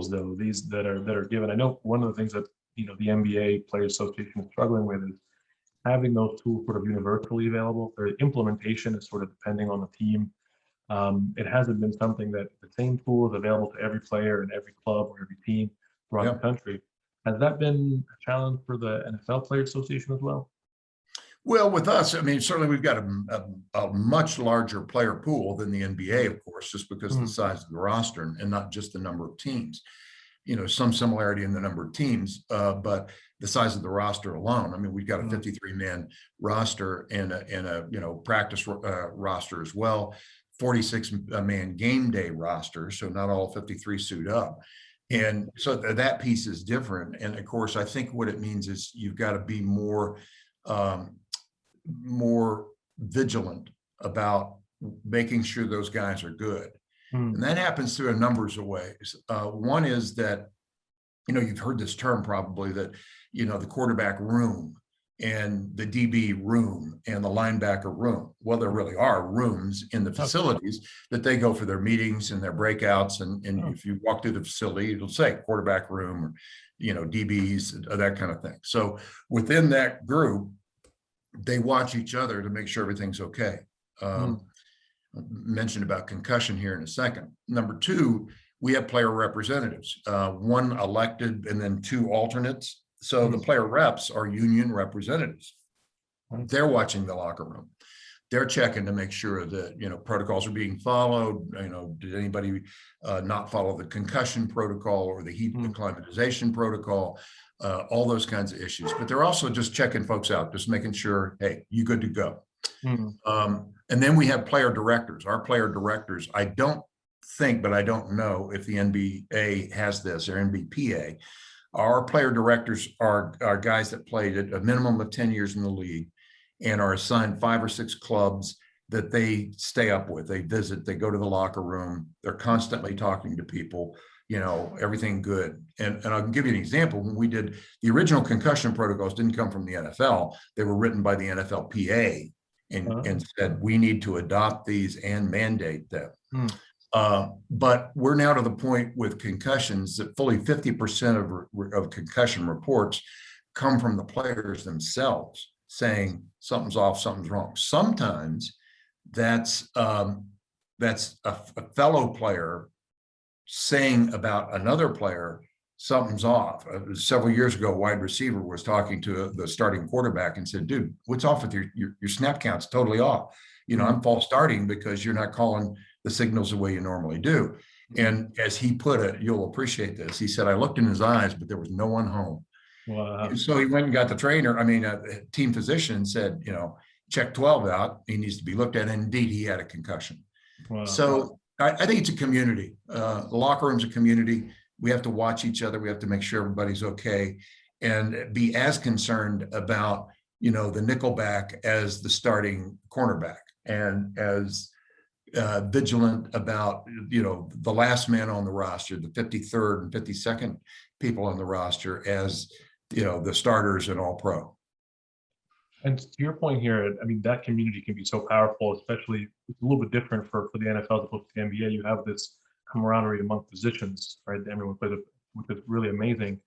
tools though, these that are given. I know one of the things that the NBA Players Association is struggling with is having those tools sort of universally available. Their implementation is sort of depending on the team. It hasn't been something that the same tool is available to every player and every club or every team throughout the country. Has that been a challenge for the NFL Players Association as well? Well, with us, I mean, certainly we've got a much larger player pool than the NBA, of course, just because of the size of the roster and not just the number of teams. Some similarity in the number of teams, but the size of the roster alone. I mean, we've got a 53-man roster and a practice roster as well, 46-man game day roster, so not all 53 suit up. And so that piece is different. And of course, I think what it means is you've got to be more vigilant about making sure those guys are good. And that happens through a number of ways. One is that, you've heard this term probably that, the quarterback room and the DB room and the linebacker room. Well, there really are rooms in the facilities that they go for their meetings and their breakouts. And if you walk through the facility, it'll say quarterback room or, DBs, that kind of thing. So within that group, they watch each other to make sure everything's okay. Mentioned about concussion here in a second. Number two, we have player representatives, one elected and then two alternates. So the player reps are union representatives. They're watching the locker room. They're checking to make sure that, protocols are being followed. Did anybody not follow the concussion protocol or the heat acclimatization protocol? All those kinds of issues. But they're also just checking folks out, just making sure, hey, you good to go. And then we have player directors. Our player directors, I don't think, but I don't know if the NBA has this or NBPA. Our player directors are guys that played at a minimum of 10 years in the league and are assigned 5 or 6 clubs that they stay up with. They visit, they go to the locker room. They're constantly talking to people, everything good. And I can give you an example. When we did the original concussion protocols didn't come from the NFL. They were written by the NFLPA and said, we need to adopt these and mandate them. But we're now to the point with concussions that fully 50% of concussion reports come from the players themselves saying something's off, something's wrong. Sometimes that's a fellow player saying about another player something's off. Several years ago, a wide receiver was talking to the starting quarterback and said, dude, what's off with your snap count's totally off. I'm false starting because you're not calling the signals the way you normally do. And as he put it, you'll appreciate this. He said, I looked in his eyes, but there was no one home. Wow. So he went and got the trainer, team physician said, check 12 out. He needs to be looked at. And indeed, he had a concussion. Wow. So I think it's a community. The locker room's a community. We have to watch each other. We have to make sure everybody's okay and be as concerned about, the nickelback as the starting cornerback and as vigilant about, the last man on the roster, the 53rd and 52nd people on the roster as, the starters and all pro. And to your point here, that community can be so powerful, especially it's a little bit different for the NFL as opposed to the NBA. You have this camaraderie among physicians, right? Everyone plays, which is really amazing.